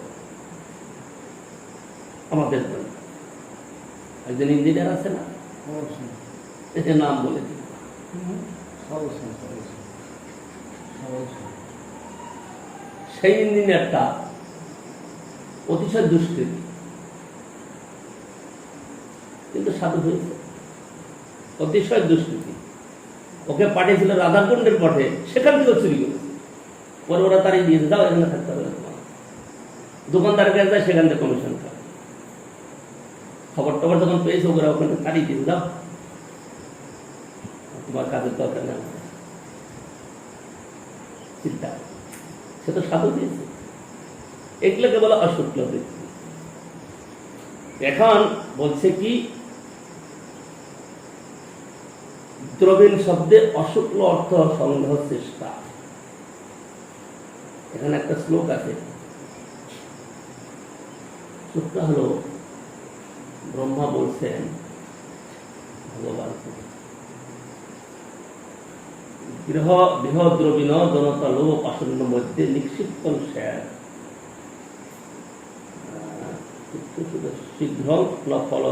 আমাদের দল। একজন ইঞ্জিনিয়ার আছে না, নাম বলে দিল, সেই ইঞ্জিনিয়ারটা অতিশয় দুষ্কৃতী, কিন্তু সাধু হয়েছে। অতিশয় দুষ্কৃতী, ওকে পাঠিয়েছিল রাধাকুণ্ডের পথে, সেখান থেকে চুরি করেছে। পরে ওরা তারই দিয়েছে, যাও এখানে থাকতে হবে তোমার, দোকানদারের কাছে যায়, সেখান থেকে কমিশন খায়। খবর টবর যখন পেয়েছে, ওরা ওখানে তাড়িয়ে দিয়েছে, যাও তোমার কাজের দরকার নেই। চিন্তা, সে তো সাধু দিয়েছে। এগুলোকে বলা অশুক্ল বৃত্তি। এখন বলছে কি, দ্রবীণ শব্দে অশুক্ল অর্থ সংগ্রহ চেষ্টা। এখানে একটা শ্লোক আছে, শ্লোকটা হলো, ব্রহ্মা বলছেন ভগবান, গৃহ দ্রবীণ জনতা লোভ পাষণ্য মধ্যে নিক্ষিপ্তং স্যার শীঘ্র ন ফল,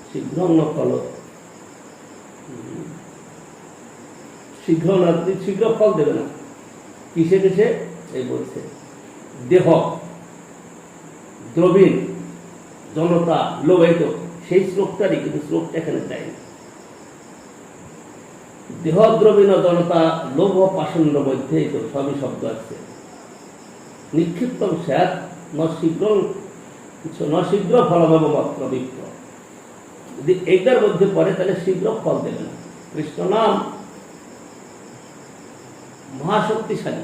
শীঘ্র ন ফল, শীঘ্র ফল দেবে না। কিসে কিসে এই বলছে, দেহ দ্রবীণ জনতা লোভ, এই তো সেই শ্লোকটারই, কিন্তু শ্লোকটা এখানে দেয়নি। দেহ দ্রবীণ জনতা লোভ পাষণ্য মধ্যে, এই তো সবই শব্দ আছে। নিক্ষিপ্তম স্যার ন শীঘ্র ফলভাব মাত্র বিপ্র, যদি এইটার মধ্যে পড়ে তাহলে শীঘ্র ফল দেবে না। কৃষ্ণ নাম মহাশক্তিশালী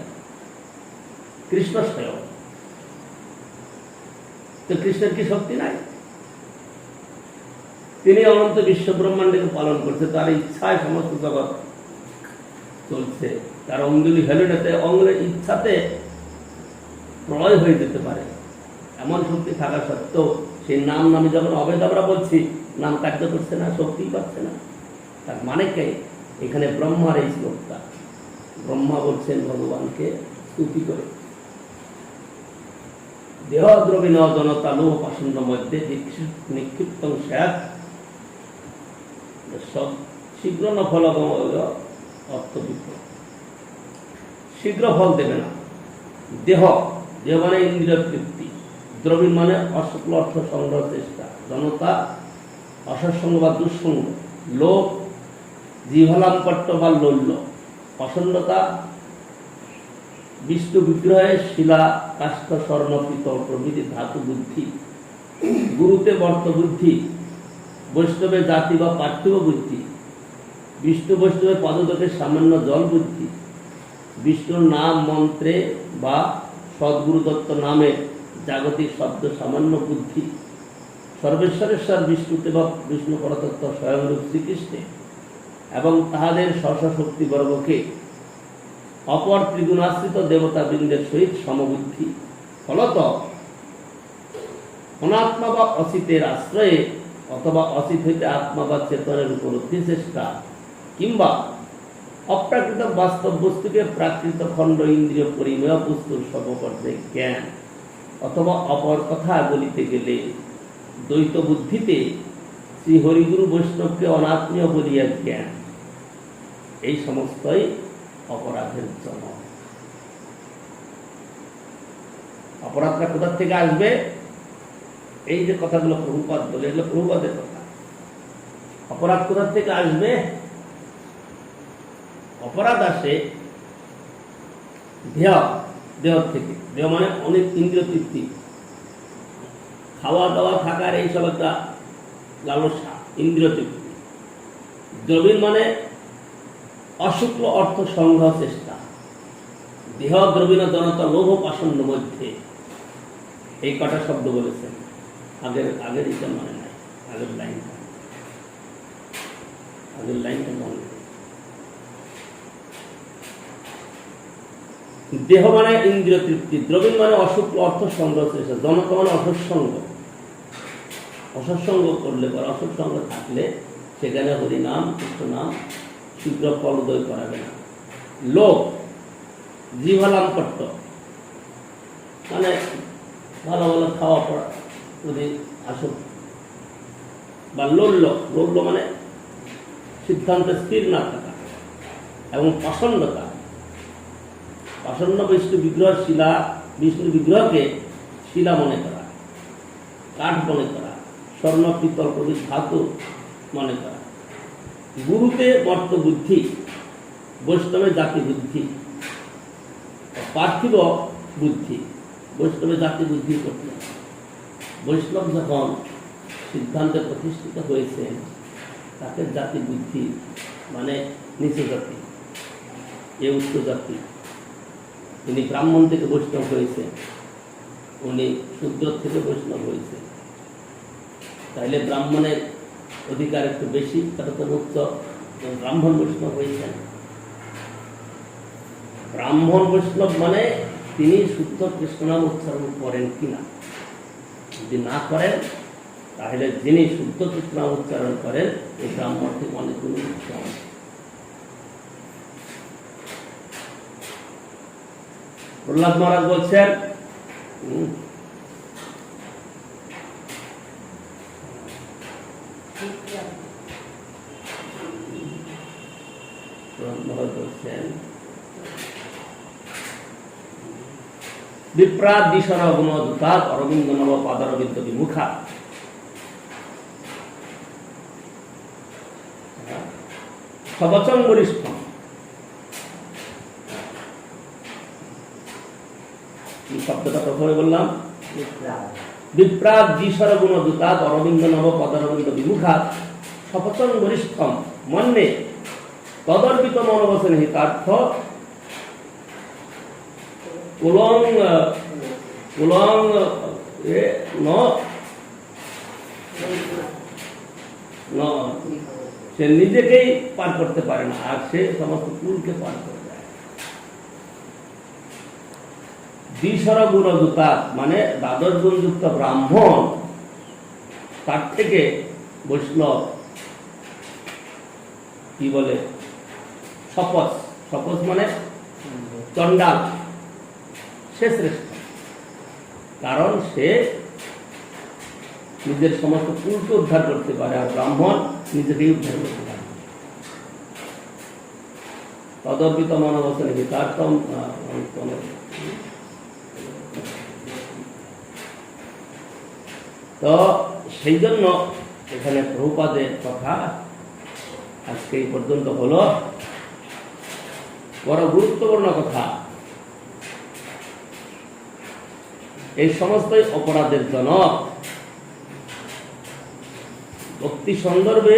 কৃষ্ণ স্বয়ং। তো কৃষ্ণের কি শক্তি নাই? তিনি অনন্ত বিশ্ব ব্রহ্মাণ্ডকে পালন করছে, তার ইচ্ছায় সমস্ত জগৎ চলছে। তার অঙ্গুলি হেলুনেতে অঙ্গুলের ইচ্ছাতে প্রলয় হয়ে যেতে পারে, এমন শক্তি থাকা সত্ত্বেও সেই নাম নামে যখন অবেদ আমরা বলছি, নাম কার্য করছে না, শক্তি পাচ্ছে না। তার মানে কে? এখানে ব্রহ্মার এই শ্লোকটা, ব্রহ্মা বলছেন ভগবানকে স্তুতি করে, দেহ দ্রবীণ জনতা লোহ পাষণ্ড মধ্যে নিক্ষিপ্ত স্যাত শীঘ্র ন ফলগম অর্থবিপ্র, শীঘ্র ফল দেবে না। দেহ, দেহ মানে ইন্দ্রিয় তৃপ্তি, দ্রবীণ মানে অশুক্ল অর্থ সংগ্রহ চেষ্টা, জনতা অসৎসঙ্গ বা দুঃসঙ্গ, লোভ জিভালাম্পট্য বা লৌল্য, অসন্নতা বিষ্ণু বিগ্রহে শিলা কাষ্ঠ স্বর্ণ পিতল প্রভৃতি ধাতু বুদ্ধি, গুরুতে বর্ত বুদ্ধি, বৈষ্ণবের জাতি বা পার্থিব বুদ্ধি, বিষ্ণু বৈষ্ণবের পদতকে সামান্য জল বুদ্ধি, বিষ্ণুর নাম মন্ত্রে বা সদ্গুরু দত্ত নামে জাগতিক শব্দ সামান্য বুদ্ধি, সর্বেশ্বরেশ্বর বিষ্ণুতে বা বিষ্ণু পরতত্ত্ব স্বয়ংরূপ শ্রীকৃষ্ণে এবং তাহাদের শক্তি বর্গকে অপর ত্রিগুণাশ্রিত দেবতাবৃন্দের সহিত সমবুদ্ধি, ফলত অনাত্মা বা অচিতের আশ্রয়ে অথবা অচিত হইতে আত্মা বা চেতনের উপলব্ধি চেষ্টা, কিংবা অপ্রাকৃত বাস্তব বস্তুকে প্রাকৃত খণ্ড ইন্দ্রিয় পরিমেয় বস্তুর সর্বপর্যায়ে জ্ঞান, অথবা অপর কথা বলিতে গেলে দ্বৈত বুদ্ধিতে শ্রী হরিগুরু বৈষ্ণবকে অনাত্মীয় বলিয়া জ্ঞান, এই সমস্তই অপরাধের জন্ম। অপরাধটা কোথা থেকে আসবে? এই যে কথাগুলো প্রভুপাদ বলে, এগুলো প্রভুপাদের কথা। অপরাধ কোথা থেকে আসবে? অপরাধ আসে দেহ, দেহ থেকে। দেহ মানে অনেক ইন্দ্রিয় তৃপ্তি, খাওয়া দাওয়া থাকার এইসব একটা লালসা, ইন্দ্রিয় তৃপ্তি। দ্রবীণ মানে অশুক্ল অর্থ সংগ্রহ চেষ্টা, দেহ দ্রবীণ জনতা লোভ পাষণ্ড মধ্যে, এই কটা শব্দ বলেছেন। আগের এটা মানে নাই, আগের লাইনটা মনে। দেহ মানে ইন্দ্রিয় তৃপ্তি, দ্রবীণ মানে অশুক্ল অর্থ সংগ্রহ চেষ্টা, জনতা মানে অসৎসঙ্গ। অসৎসঙ্গ করলে পর, অসৎসঙ্গ থাকলে সেখানে হরিনাম কৃষ্ণ নাম শীঘ্র ফলোদয় করাবে না। লোভ জিভালাম্পট্য মানে ভালো ভালো খাওয়া পড়া যদি আসুক, বা লৌল্য, লৌল্য মানে সিদ্ধান্তে স্থির না থাকা, এবং পাষণ্ডতা, পাষণ্ড বিষ্ণু বিগ্রহ শিলা, বিষ্ণু বিগ্রহকে শিলা মনে করা, কাঠ মনে করা, স্বর্ণ পিতল প্রভৃতি ধাতু মনে করা, গুরুতে মর্ত বুদ্ধি, বৈষ্ণবের জাতি বুদ্ধি, পার্থিব বুদ্ধি। বৈষ্ণবের জাতি বুদ্ধি করতে, বৈষ্ণব যখন সিদ্ধান্তে প্রতিষ্ঠিত হয়েছেন, তাকে জাতি বুদ্ধি মানে নিচু জাতি, এ উচ্চ জাতি। উনি ব্রাহ্মণ থেকে বৈষ্ণব হয়েছে, উনি শূদ্র থেকে বৈষ্ণব হয়েছে, তাইলে ব্রাহ্মণের অধিকার একটু বেশি, তারা তো উচ্চ, ব্রাহ্মণ বৈষ্ণব হয়েছেন। ব্রাহ্মণ বৈষ্ণব মানে তিনি শুদ্ধ কৃষ্ণ নাম উচ্চারণ করেন কিনা। যদি না করেন, তাহলে যিনি শুদ্ধ কৃষ্ণ নাম উচ্চারণ করেন, এই ব্রাহ্মণ থেকে অনেকগুলো উচ্চারণ। প্রহ্লাদ মহারাজ বলছেন, বিপ্রাদ দিশর গুণদূতাৎ অরবিন্দ নব পাদারবিন্দ বিমুখা, সবচং বরিষ্ঠ। এই শব্দটা প্রথমে বললাম, বিপ্রাদ দিশর গুণদূতাৎ অরবিন্দ নব পাদারবিন্দ বিমুখা, সপচং বরিষ্ঠম মন্যে তদর্পিত মনোবচন হিতার্থ কুলং কুলং ন ন সে নিজেকেই পার করতে পারে না, আর সে সমস্ত কুলকে পার করে দেয়। দ্বিসর গুণযুতা মানে দ্বাদশ গুণযুক্ত ব্রাহ্মণ, তার থেকে বৈষ্ণব কি বলে শপথ, শপথ মানে চণ্ডাল, সে শ্রেষ্ঠ, কারণ সে নিজের সমস্ত কুলকে উদ্ধার করতে পারে, আর ব্রাহ্মণ নিজেকেই উদ্ধার করতে পারে। তদর্পিত মনোবচনে হিতার্থম তো সেই জন্য এখানে প্রভুপাদের কথা আজকে এই পর্যন্ত হলো। বড় গুরুত্বপূর্ণ কথা, এই সমস্তই অপরাধের জনক। ভক্তি সন্দর্ভে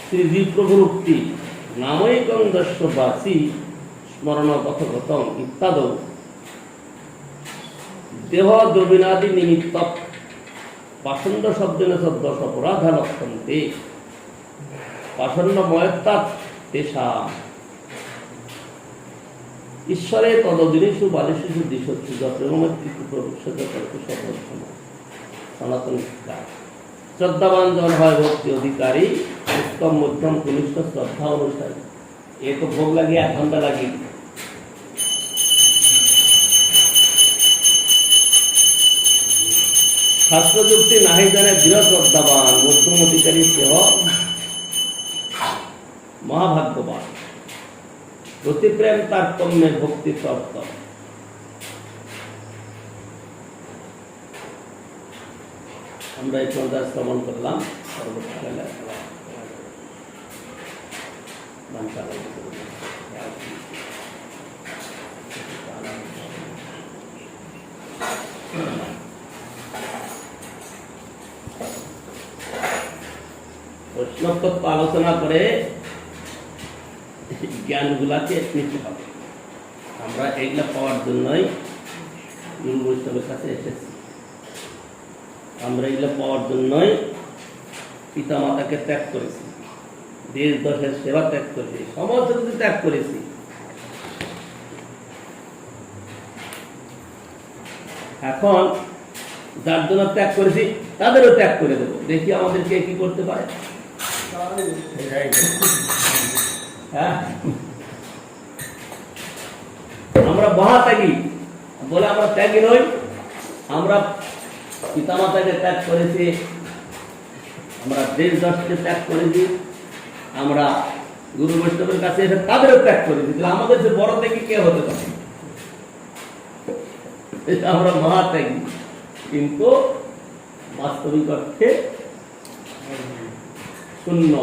শ্রীজী প্রভুর উক্তি নামৈকং দস্যবাসী স্মরণ কথগতম ইত্যাদ দেহ দ্রবিণাদি নিমিত্ত পাষণ্ড শব্দেন দশ অপরাধা লক্ষন্তে পাষণ্ড ময়ত্তাৎ তেষাম ঈশ্বরে তদদিনেষু বালিষু দিশু প্রেমমৈত্রী প্রবেশতা সনাতন শ্রদ্ধাবান জন হয় ভক্তি অধিকারী, উত্তম মধ্যম কনিষ্ঠ শ্রদ্ধা অনুসারী। এ তো ভোগ লাগিয়ে 1 ঘন্টা লাগি। শাস্ত্রযুক্তি নাহি জানে দৃঢ় শ্রদ্ধাবান, মধ্যম অধিকারী সেহ মহাভাগ্যবান। রতিপ্রেম তারতম্যে ভক্তি তত্ত্ব। আমরা এই পর্যায়ে শ্রবণ করলাম। পরবর্তীকালে বৈষ্ণব তত্ত্ব আলোচনা করে জ্ঞানগুলাকে নিতে হবে। আমরা এইগুলা পাওয়ার জন্যই গুরু বৈষ্ণবের কাছে এসেছি। আমরা এগুলো পাওয়ার জন্যই পিতা মাতাকে ত্যাগ করেছি, দেশ দশের সেবা ত্যাগ করেছি, সমস্ত কিছু ত্যাগ করেছি। এখন যার জন্য ত্যাগ করেছি তাদেরও ত্যাগ করে দেবো, দেখি আমাদেরকে কি করতে পারে। হ্যাঁ, আমরা মহা ত্যাগী বলে আমরা ত্যাগী নই। আমরা পিতামাতাকে ত্যাগ করেছি, আমরা দেশ দশকে ত্যাগ করেছি, আমরা গুরু বৈষ্ণবের কাছে এসে তাদেরও ত্যাগ করেছি। আমাদের যে বড় ত্যাগী কে হতে পারে? আমরা মহা ত্যাগী, কিন্তু বাস্তবিক অর্থে শূন্য।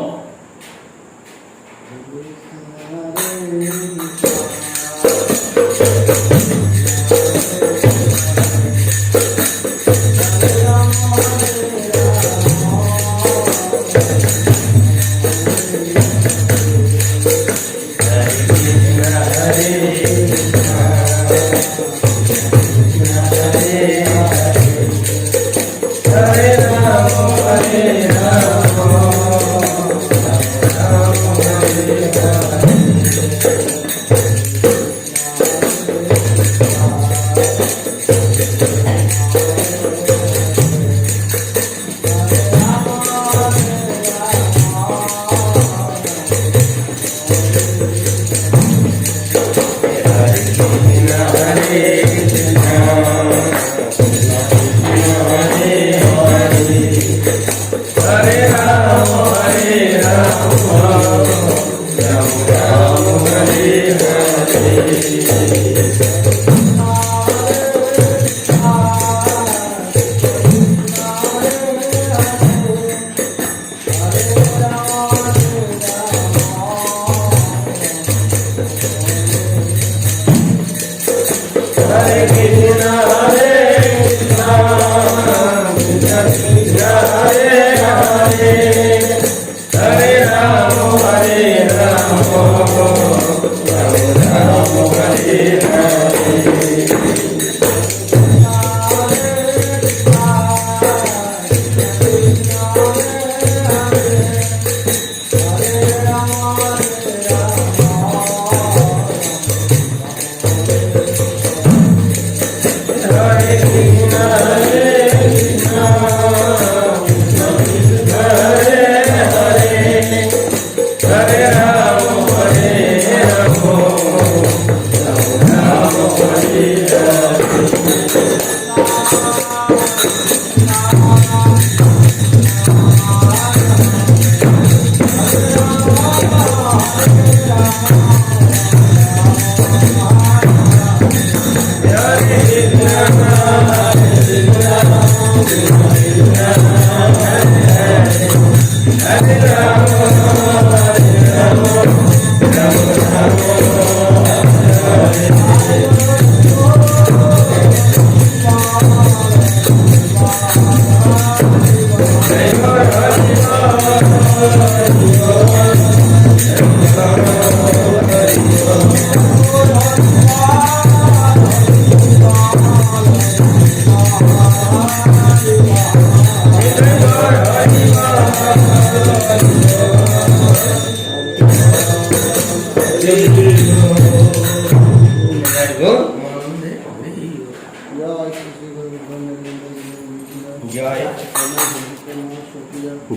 Hare Rama, Hare Rama,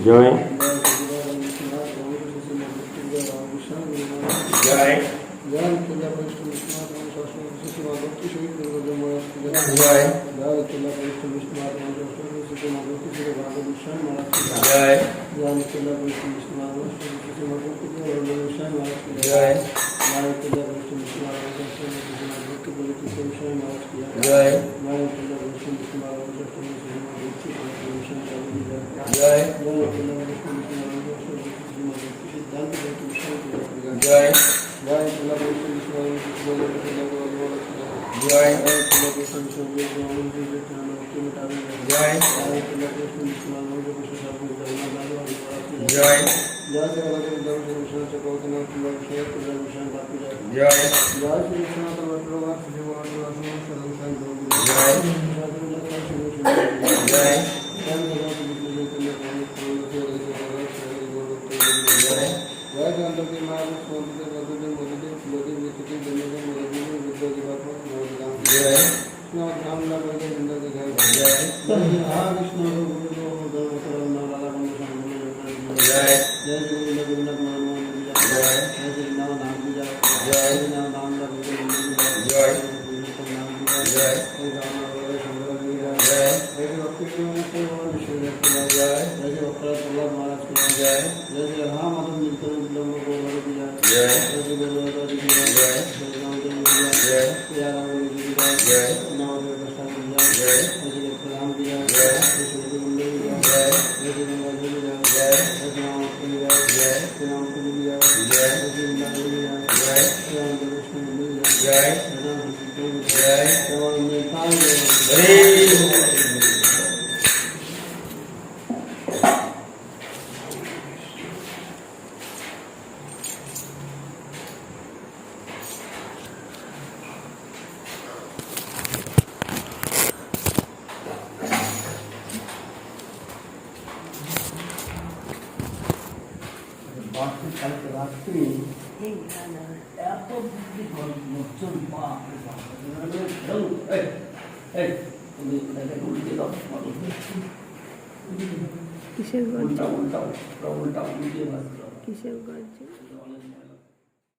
জয় জয় জয় জয় জয় জয় জয় জয় রাত্রি এত বুদ্ধি লোকজন কিসের গর্জন? উল্টা উল্টা উল্টা উল্টা উল্টে কিসের গর্জন?